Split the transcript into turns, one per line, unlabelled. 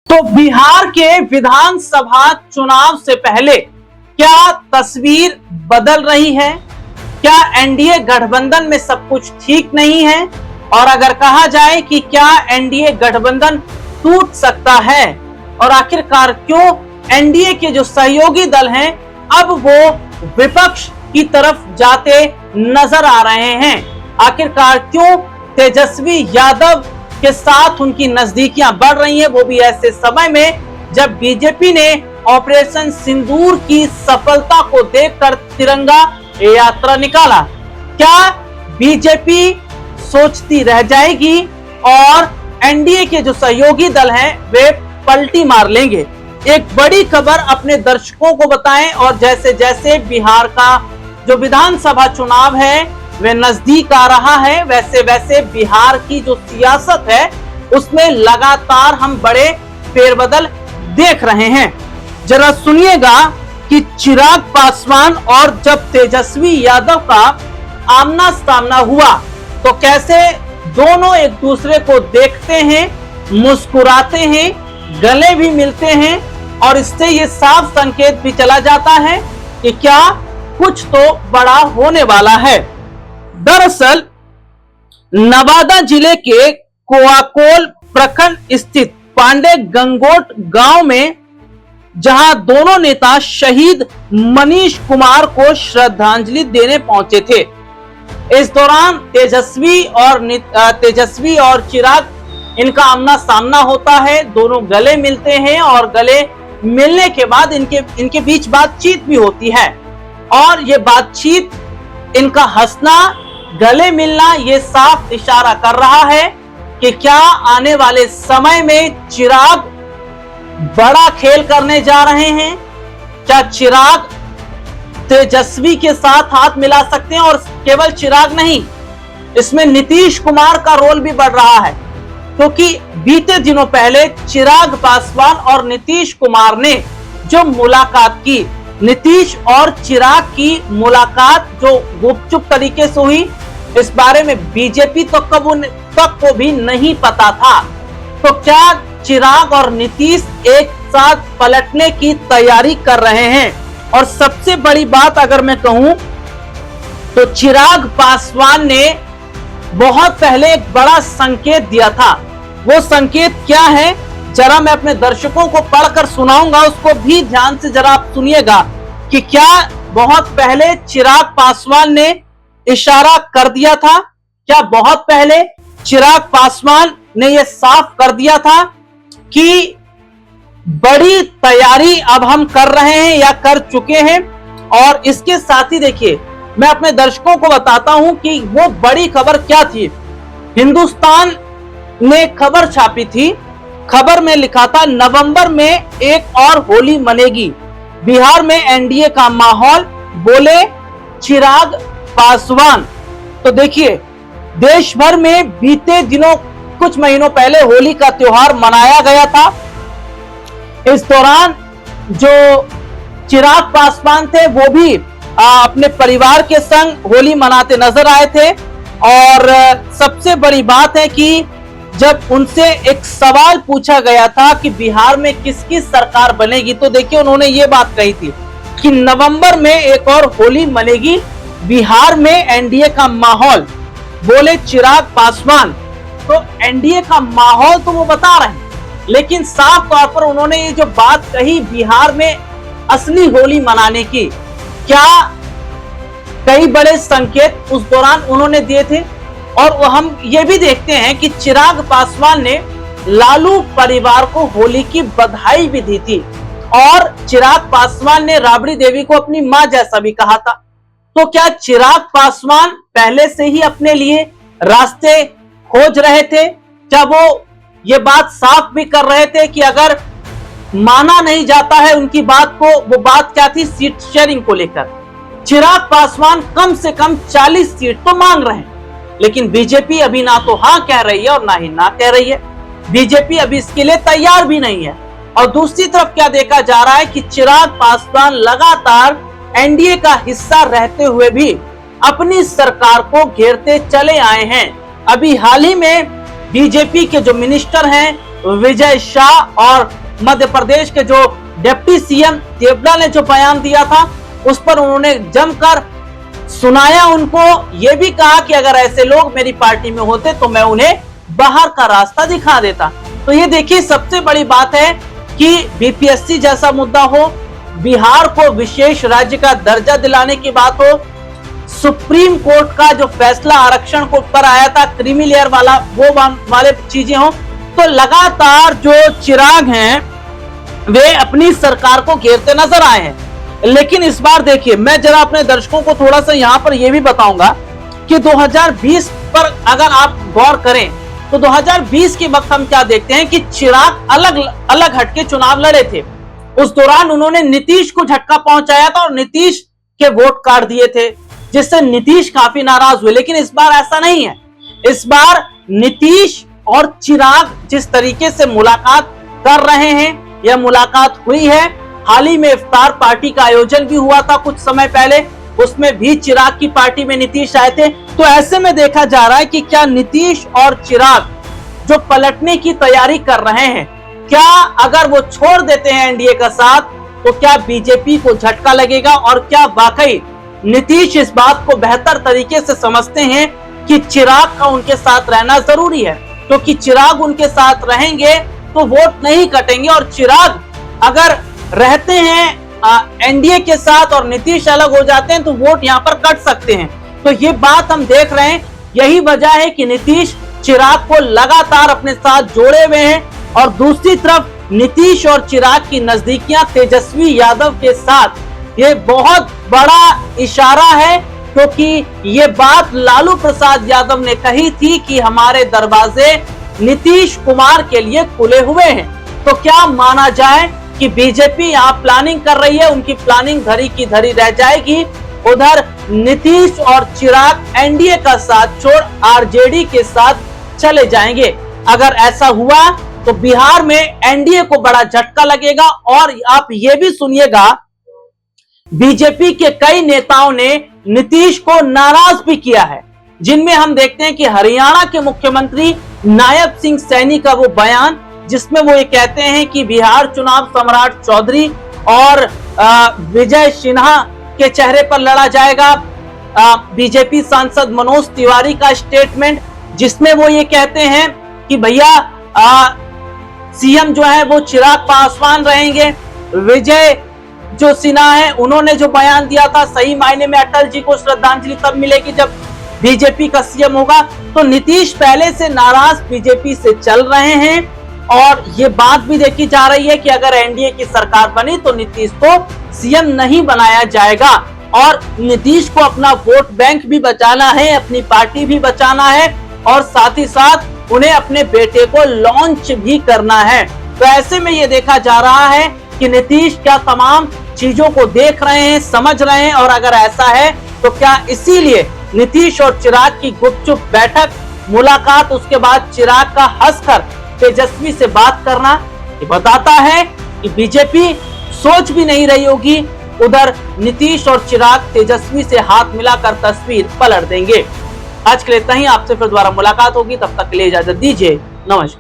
तो बिहार के विधानसभा चुनाव से पहले क्या तस्वीर बदल रही है? क्या एनडीए गठबंधन में सब कुछ ठीक नहीं है? और अगर कहा जाए कि क्या एनडीए गठबंधन टूट सकता है, और आखिरकार क्यों एनडीए के जो सहयोगी दल हैं अब वो विपक्ष की तरफ जाते नजर आ रहे हैं? आखिरकार क्यों तेजस्वी यादव के साथ उनकी नजदीकियां बढ़ रही हैं, वो भी ऐसे समय में जब बीजेपी ने ऑपरेशन सिंदूर की सफलता को देखकर तिरंगा यात्रा निकाला? क्या बीजेपी सोचती रह जाएगी और एनडीए के जो सहयोगी दल हैं वे पलटी मार लेंगे? एक बड़ी खबर अपने दर्शकों को बताएं, और जैसे जैसे बिहार का जो विधानसभा चुनाव है वे नजदीक आ रहा है, वैसे वैसे बिहार की जो सियासत है उसमें लगातार हम बड़े फेरबदल देख रहे हैं। जरा सुनिएगा कि चिराग पासवान और जब तेजस्वी यादव का आमना सामना हुआ तो कैसे दोनों एक दूसरे को देखते हैं, मुस्कुराते हैं, गले भी मिलते हैं, और इससे ये साफ संकेत भी चला जाता है कि क्या कुछ तो बड़ा होने वाला है। दरअसल नवादा जिले के कोआकोल प्रखंड स्थित पांडे गंगोट गांव में जहां दोनों नेता शहीद मनीष कुमार को श्रद्धांजलि देने पहुंचे थे, इस दौरान तेजस्वी और चिराग इनका आमना सामना होता है। दोनों गले मिलते हैं और गले मिलने के बाद इनके बीच बातचीत भी होती है, और ये बातचीत, इनका हंसना, गले मिलना ये साफ इशारा कर रहा है कि क्या आने वाले समय में चिराग बड़ा खेल करने जा रहे हैं। क्या चिराग तेजस्वी के साथ हाथ मिला सकते हैं? और केवल चिराग नहीं, इसमें नीतीश कुमार का रोल भी बढ़ रहा है, क्योंकि बीते दिनों पहले चिराग पासवान और नीतीश कुमार ने जो मुलाकात की, नीतीश और चिराग की मुलाकात जो गुपचुप तरीके से हुई, इस बारे में बीजेपी तो तक को भी नहीं पता था। तो क्या चिराग और नीतीश एक साथ पलटने की तैयारी कर रहे हैं? और सबसे बड़ी बात अगर मैं कहूं तो चिराग पासवान ने बहुत पहले एक बड़ा संकेत दिया था। वो संकेत क्या है, जरा मैं अपने दर्शकों को पढ़कर सुनाऊंगा, उसको भी ध्यान से जरा आप सुनिएगा कि क्या बहुत पहले चिराग पासवान ने इशारा कर दिया था। क्या बहुत पहले चिराग पासवान ने यह साफ कर दिया था कि बड़ी तैयारी अब हम कर रहे हैं या कर चुके हैं। और इसके साथ ही देखिए, मैं अपने दर्शकों को बताता हूं कि वो बड़ी खबर क्या थी। हिंदुस्तान ने खबर छापी थी, खबर में लिखा था नवंबर में एक और होली मनेगी, बिहार में एनडीए का माहौल, बोले चिराग पासवान। तो देखिए, देश भर में बीते दिनों कुछ महीनों पहले होली का त्योहार मनाया गया था। इस दौरान जो चिराग पासवान थे वो भी अपने परिवार के संग होली मनाते नजर आए थे। और सबसे बड़ी बात है कि जब उनसे एक सवाल पूछा गया था कि बिहार में किसकी सरकार बनेगी, तो देखिए उन्होंने ये बात कही थी कि नवंबर में एक और होली मनेगी, बिहार में एनडीए का माहौल, बोले चिराग पासवान। तो एनडीए का माहौल तो वो बता रहे हैं, लेकिन साफ तौर पर उन्होंने ये जो बात कही बिहार में असली होली मनाने की, क्या कई बड़े संकेत उस दौरान उन्होंने दिए थे। और हम ये भी देखते हैं कि चिराग पासवान ने लालू परिवार को होली की बधाई भी दी थी, और चिराग पासवान ने राबड़ी देवी को अपनी मां जैसा भी कहा था। तो क्या चिराग पासवान पहले से ही अपने लिए रास्ते खोज रहे थे? क्या वो ये बात साफ भी कर रहे थे कि अगर माना नहीं जाता है उनकी बात को, वो बात क्या थी, सीट शेयरिंग को लेकर। चिराग पासवान कम से कम 40 सीट तो मांग रहे हैं, लेकिन बीजेपी अभी ना तो हाँ कह रही है और ना ही ना कह रही है। बीजेपी अभी इसके लिए तैयार भी नहीं है। और दूसरी तरफ क्या देखा जा रहा है कि चिराग पासवान लगातार एनडीए का हिस्सा रहते हुए भी अपनी सरकार को घेरते चले आए हैं। अभी हाल ही में बीजेपी के जो मिनिस्टर हैं विजय शाह और मध्य प्रदेश के जो डिप्टी सीएम देवड़ा ने जो बयान दिया था उस पर उन्होंने जमकर सुनाया। उनको यह भी कहा कि अगर ऐसे लोग मेरी पार्टी में होते तो मैं उन्हें बाहर का रास्ता दिखा देता। तो ये देखिए सबसे बड़ी बात है कि बीपीएससी जैसा मुद्दा हो, बिहार को विशेष राज्य का दर्जा दिलाने की बात हो, सुप्रीम कोर्ट का जो फैसला आरक्षण को पर आया था क्रीमी लेयर वाला, वो वाले चीजें हो, तो लगातार जो चिराग हैं वे अपनी सरकार को घेरते नजर आए हैं। लेकिन इस बार देखिए, मैं जरा अपने दर्शकों को थोड़ा सा यहां पर यह भी बताऊंगा कि 2020 पर अगर आप गौर करें तो 2020 के वक्त हम क्या देखते हैं कि चिराग अलग अलग हटके चुनाव लड़े थे। उस दौरान उन्होंने नीतीश को झटका पहुंचाया था और नीतीश के वोट काट दिए थे, जिससे नीतीश काफी नाराज हुए। लेकिन इस बार ऐसा नहीं है। इस बार नीतीश और चिराग जिस तरीके से मुलाकात कर रहे हैं, यह मुलाकात हुई है। हाल ही में इफ्तार पार्टी का आयोजन भी हुआ था कुछ समय पहले, उसमें भी चिराग की पार्टी में नीतीश आए थे। तो ऐसे में देखा जा रहा है कि क्या नीतीश और चिराग जो पलटने की तैयारी कर रहे हैं, क्या अगर वो छोड़ देते हैं एनडीए का साथ तो क्या बीजेपी को झटका लगेगा, और क्या वाकई नीतीश इस बात को बेहतर तरीके से समझते हैं कि चिराग का उनके साथ रहना जरूरी है, क्योंकि चिराग उनके साथ रहेंगे तो वोट नहीं कटेंगे, और चिराग अगर रहते हैं एनडीए के साथ और नीतीश अलग हो जाते हैं तो वोट यहां पर कट सकते हैं। तो ये बात हम देख रहे हैं, यही वजह है कि नीतीश चिराग को लगातार अपने साथ जोड़े हुए हैं। और दूसरी तरफ नीतीश और चिराग की नजदीकियां तेजस्वी यादव के साथ ये बहुत बड़ा इशारा है, क्योंकि ये बात लालू प्रसाद यादव ने कही थी कि हमारे दरवाजे नीतीश कुमार के लिए खुले हुए हैं। तो क्या माना जाए कि बीजेपी यहाँ प्लानिंग कर रही है, उनकी प्लानिंग धरी की धरी रह जाएगी। उधर नीतीश और चिराग एनडीए का साथ छोड़ आरजेडी के साथ चले जाएंगे। अगर ऐसा हुआ तो बिहार में एनडीए को बड़ा झटका लगेगा। और आप ये भी सुनिएगा, बीजेपी के कई नेताओं ने नीतीश को नाराज भी किया है, जिनमें हम देखते हैं कि हरियाणा के मुख्यमंत्री नायब सिंह सैनी का वो बयान, जिसमें वो ये कहते हैं कि बिहार चुनाव सम्राट चौधरी और विजय सिन्हा के चेहरे पर लड़ा जाएगा। बीजेपी सांसद मनोज तिवारी का स्टेटमेंट, जिसमें वो ये कहते हैं कि भैया सीएम जो है वो चिराग पासवान रहेंगे। विजय जो सिन्हा है, उन्होंने जो बयान दिया था, सही मायने में अटल जी को श्रद्धांजलि तब मिलेगी जब बीजेपी का सीएम होगा। तो नीतीश पहले से नाराज बीजेपी से चल रहे हैं, और ये बात भी देखी जा रही है कि अगर एनडीए की सरकार बनी तो नीतीश को सीएम नहीं बनाया जाएगा। और नीतीश को अपना वोट बैंक भी बचाना है, अपनी पार्टी भी बचाना है, और साथ ही साथ उन्हें अपने बेटे को लॉन्च भी करना है। तो ऐसे में ये देखा जा रहा है कि नीतीश क्या तमाम चीजों को देख रहे हैं, समझ रहे हैं, और अगर ऐसा है तो क्या इसीलिए नीतीश और चिराग की गुपचुप बैठक, मुलाकात, उसके बाद चिराग का हंसकर तेजस्वी से बात करना, ये बताता है कि बीजेपी सोच भी नहीं रही होगी। उधर नीतीश और चिराग तेजस्वी से हाथ मिलाकर तस्वीर पलट देंगे। आज के लिए इतना ही, आपसे फिर दोबारा मुलाकात होगी, तब तक के लिए इजाजत दीजिए, नमस्कार।